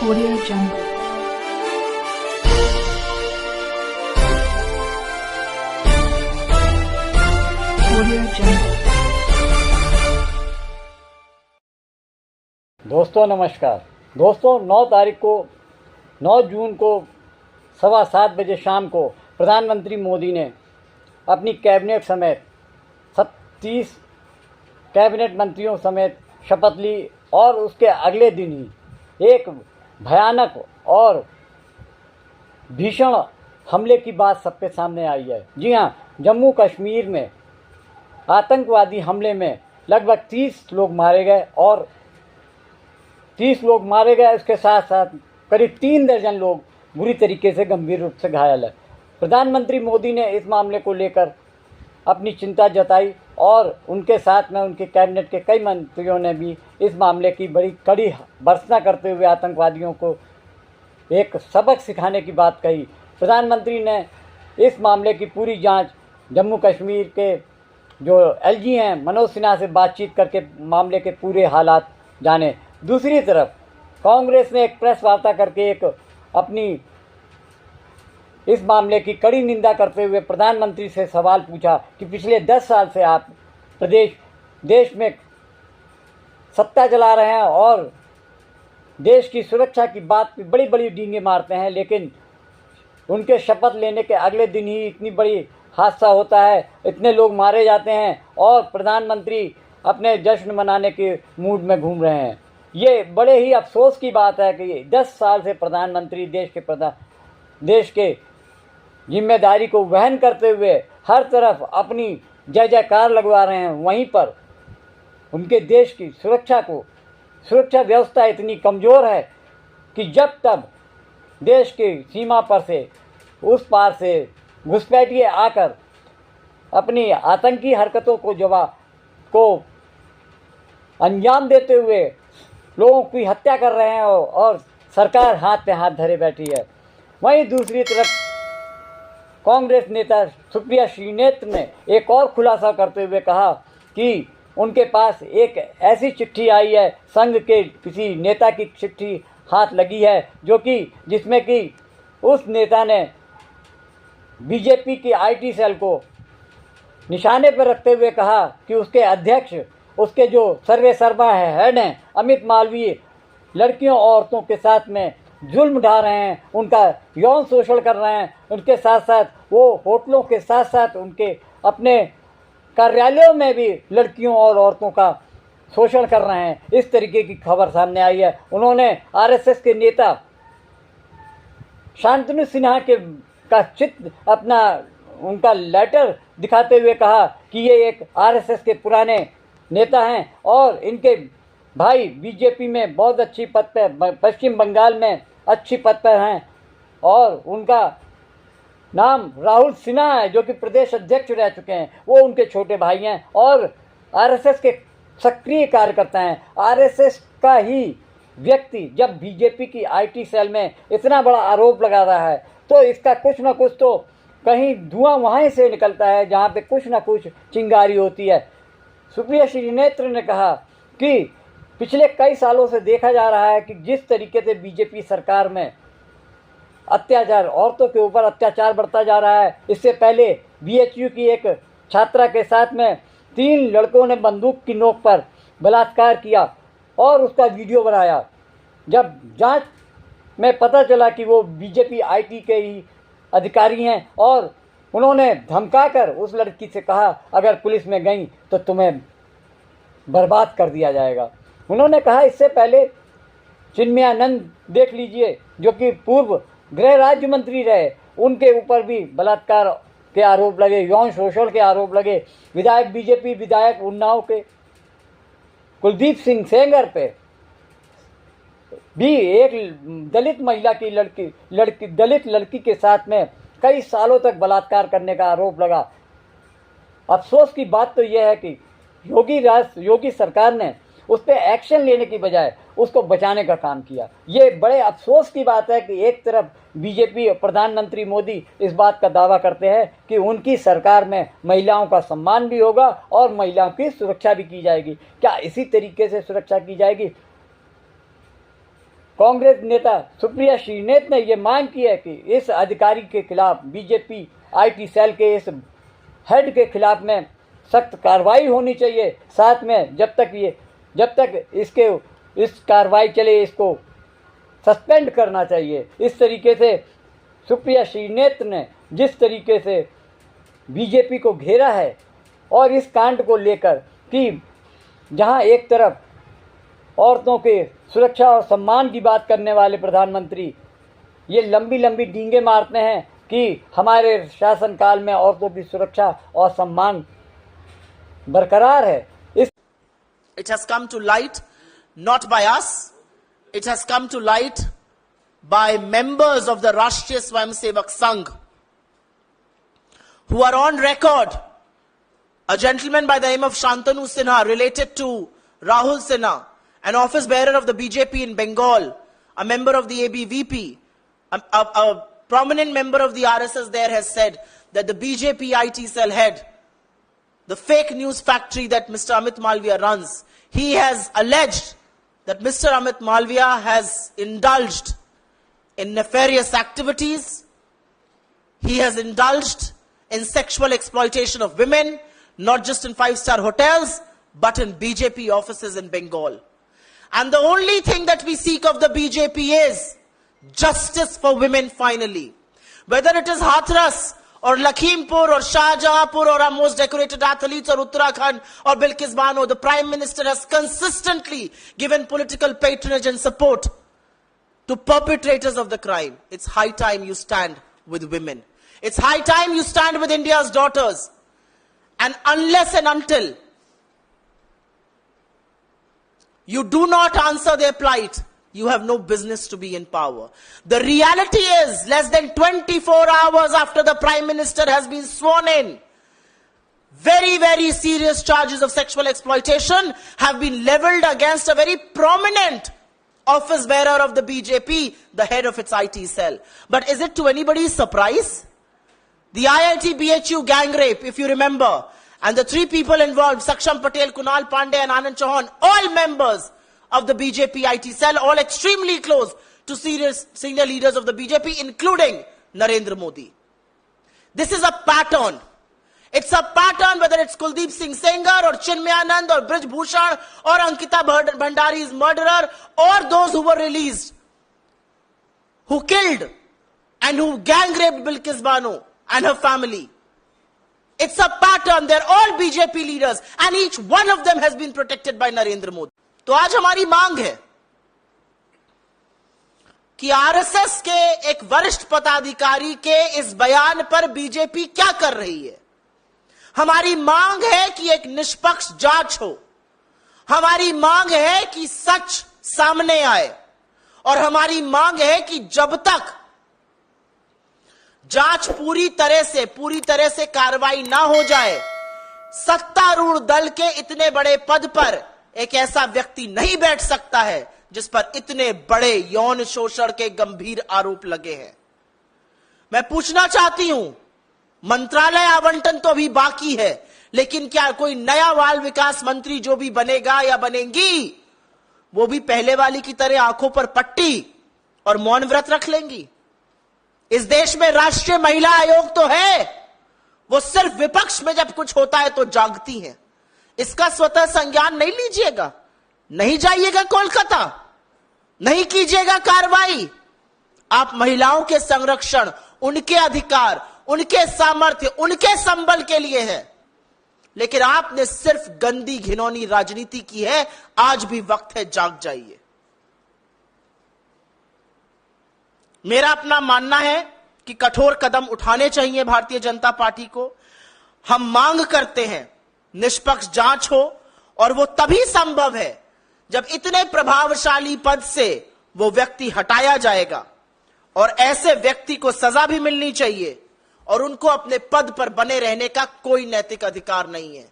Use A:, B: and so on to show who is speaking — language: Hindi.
A: Audio Jungle. Audio Jungle.
B: दोस्तों नमस्कार। दोस्तों 9 जून को 7:15 बजे शाम को प्रधानमंत्री मोदी ने अपनी कैबिनेट समेत 30 कैबिनेट मंत्रियों समेत शपथ ली और उसके अगले दिन ही एक भयानक और भीषण हमले की बात सबके सामने आई है। जी हाँ, जम्मू कश्मीर में आतंकवादी हमले में लगभग 30 लोग मारे गए और 30 लोग मारे गए, उसके साथ साथ करीब 3 दर्जन लोग बुरी तरीके से गंभीर रूप से घायल है। प्रधानमंत्री मोदी ने इस मामले को लेकर अपनी चिंता जताई और उनके साथ में उनके कैबिनेट के कई मंत्रियों ने भी इस मामले की बड़ी कड़ी भर्त्सना करते हुए आतंकवादियों को एक सबक सिखाने की बात कही। प्रधानमंत्री ने इस मामले की पूरी जांच जम्मू कश्मीर के जो एलजी हैं मनोज सिन्हा से बातचीत करके मामले के पूरे हालात जाने। दूसरी तरफ कांग्रेस ने एक प्रेस वार्ता करके एक अपनी इस मामले की कड़ी निंदा करते हुए प्रधानमंत्री से सवाल पूछा कि पिछले 10 साल से आप देश में सत्ता चला रहे हैं और देश की सुरक्षा की बात पे बड़ी बड़ी डींगे मारते हैं, लेकिन उनके शपथ लेने के अगले दिन ही इतनी बड़ी हादसा होता है, इतने लोग मारे जाते हैं और प्रधानमंत्री अपने जश्न मनाने के मूड में घूम रहे हैं। ये बड़े ही अफसोस की बात है कि 10 साल से प्रधानमंत्री देश के जिम्मेदारी को वहन करते हुए हर तरफ अपनी जय जयकार लगवा रहे हैं, वहीं पर उनके देश की सुरक्षा व्यवस्था इतनी कमज़ोर है कि जब तक देश की सीमा पर से उस पार से घुसपैठिए आकर अपनी आतंकी हरकतों को अंजाम देते हुए लोगों की हत्या कर रहे हैं और सरकार हाथ पे हाथ धरे बैठी है। वहीं दूसरी तरफ कांग्रेस नेता सुप्रिया श्रीनेत्र ने एक और खुलासा करते हुए कहा कि उनके पास एक ऐसी चिट्ठी आई है, संघ के किसी नेता की चिट्ठी हाथ लगी है जिसमें कि उस नेता ने बीजेपी की आईटी सेल को निशाने पर रखते हुए कहा कि उसके अध्यक्ष, उसके जो सर्वे सर्वा है हेड हैं अमित मालवीय, लड़कियों और औरतों के साथ में जुल्म ढा रहे हैं, उनका यौन शोषण कर रहे हैं। उनके साथ साथ वो होटलों के साथ साथ उनके अपने कार्यालयों में भी लड़कियों और औरतों का शोषण कर रहे हैं। इस तरीके की खबर सामने आई है। उन्होंने आरएसएस के नेता शांतनु सिन्हा का चित्र उनका लेटर दिखाते हुए कहा कि ये एक आरएसएस के पुराने नेता हैं और इनके भाई बीजेपी में बहुत अच्छी पद पर, पश्चिम बंगाल में अच्छी पद पर हैं और उनका नाम राहुल सिन्हा है जो कि प्रदेश अध्यक्ष रह चुके हैं। वो उनके छोटे भाई हैं और आरएसएस के सक्रिय कार्यकर्ता हैं। आरएसएस का ही व्यक्ति जब बीजेपी की आईटी सेल में इतना बड़ा आरोप लगा रहा है तो इसका कुछ ना कुछ तो कहीं धुआं वहीं से निकलता है जहाँ पे कुछ ना कुछ चिंगारी होती है। सुप्रिया श्रीनेत्र ने कहा कि पिछले कई सालों से देखा जा रहा है कि जिस तरीके से बीजेपी सरकार में अत्याचार, औरतों के ऊपर अत्याचार बढ़ता जा रहा है। इससे पहले बीएचयू की एक छात्रा के साथ में 3 लड़कों ने बंदूक की नोक पर बलात्कार किया और उसका वीडियो बनाया। जब जांच में पता चला कि वो बीजेपी आईटी के ही अधिकारी हैं और उन्होंने धमकाकर उस लड़की से कहा अगर पुलिस में गई तो तुम्हें बर्बाद कर दिया जाएगा। उन्होंने कहा इससे पहले चिन्मयानंद देख लीजिए जो कि पूर्व गृह राज्य मंत्री रहे, उनके ऊपर भी बलात्कार के आरोप लगे, यौन शोषण के आरोप लगे। बीजेपी विधायक उन्नाव के कुलदीप सिंह सेंगर पे भी एक दलित महिला की दलित लड़की के साथ में कई सालों तक बलात्कार करने का आरोप लगा। अफसोस की बात तो यह है कि योगी सरकार ने उस पर एक्शन लेने की बजाय उसको बचाने का काम किया। ये बड़े अफसोस की बात है कि एक तरफ बीजेपी और प्रधानमंत्री मोदी इस बात का दावा करते हैं कि उनकी सरकार में महिलाओं का सम्मान भी होगा और महिलाओं की सुरक्षा भी की जाएगी। क्या इसी तरीके से सुरक्षा की जाएगी? कांग्रेस नेता सुप्रिया श्रीनेत ने ये मांग की है कि इस अधिकारी के खिलाफ बीजेपी आईटी सेल के इस हेड के खिलाफ में सख्त कार्रवाई होनी चाहिए। साथ में जब तक इस कार्रवाई चले इसको सस्पेंड करना चाहिए। इस तरीके से सुप्रिया श्रीनेत ने जिस तरीके से बीजेपी को घेरा है और इस कांड को लेकर कि जहां एक तरफ औरतों के सुरक्षा और सम्मान की बात करने वाले प्रधानमंत्री ये लंबी लंबी डींगे मारते हैं कि हमारे शासनकाल में औरतों की सुरक्षा और सम्मान बरकरार है।
C: It has come to light not by us, it has come to light by members of the Rashtriya Swayamsevak Sangh who are on record. A gentleman by the name of Shantanu Sinha, related to Rahul Sinha, an office bearer of the BJP in Bengal, a member of the ABVP, a prominent member of the RSS there, has said that the BJP IT cell head, the fake news factory that Mr. Amit Malviya runs, he has alleged that Mr. Amit Malviya has indulged in nefarious activities. He has indulged in sexual exploitation of women, not just in 5-star hotels, but in BJP offices in Bengal. And the only thing that we seek of the BJP is justice for women finally. Whether it is Hathras or Lakhimpur or Shahjahanpur or our most decorated athletes or Uttarakhand or Bilkis Bano, the Prime Minister has consistently given political patronage and support to perpetrators of the crime. It's high time you stand with women. It's high time you stand with India's daughters. And unless and until you do not answer their plight, you have no business to be in power. The reality is, less than 24 hours after the Prime Minister has been sworn in, very, very serious charges of sexual exploitation have been leveled against a very prominent office bearer of the BJP, the head of its IT cell. But is it to anybody's surprise? The IIT BHU gang rape, if you remember, and the 3 people involved, Saksham Patel, Kunal Pandey and Anand Chauhan, all members of the BJP IT cell, all extremely close to senior leaders of the BJP, including Narendra Modi. This is a pattern. It's a pattern, whether it's Kuldeep Singh Sengar or Chinmayanand or Brij Bhushan or Ankita Bhandari's murderer or those who were released, who killed and who gang raped Bilkis Bano and her family. It's a pattern. They're all BJP leaders and each one of them has been protected by Narendra Modi. तो आज हमारी मांग है कि आरएसएस के एक वरिष्ठ पदाधिकारी के इस बयान पर बीजेपी क्या कर रही है। हमारी मांग है कि एक निष्पक्ष जांच हो। हमारी मांग है कि सच सामने आए और हमारी मांग है कि जब तक जांच पूरी तरह से कार्रवाई ना हो जाए, सत्तारूढ़ दल के इतने बड़े पद पर एक ऐसा व्यक्ति नहीं बैठ सकता है जिस पर इतने बड़े यौन शोषण के गंभीर आरोप लगे हैं। मैं पूछना चाहती हूं, मंत्रालय आवंटन तो अभी बाकी है, लेकिन क्या कोई नया बाल विकास मंत्री जो भी बनेगा या बनेंगी, वो भी पहले वाली की तरह आंखों पर पट्टी और मौन व्रत रख लेंगी? इस देश में राष्ट्रीय महिला आयोग तो है, वो सिर्फ विपक्ष में जब कुछ होता है तो जागती है। इसका स्वतः संज्ञान नहीं लीजिएगा, नहीं जाइएगा कोलकाता, नहीं कीजिएगा कार्रवाई। आप महिलाओं के संरक्षण, उनके अधिकार, उनके सामर्थ्य, उनके संबल के लिए है, लेकिन आपने सिर्फ गंदी घिनौनी राजनीति की है। आज भी वक्त है, जाग जाइए। मेरा अपना मानना है कि कठोर कदम उठाने चाहिए भारतीय जनता पार्टी को। हम मांग करते हैं निष्पक्ष जांच हो, और वो तभी संभव है जब इतने प्रभावशाली पद से वो व्यक्ति हटाया जाएगा, और ऐसे व्यक्ति को सजा भी मिलनी चाहिए, और उनको अपने पद पर बने रहने का कोई नैतिक अधिकार नहीं है।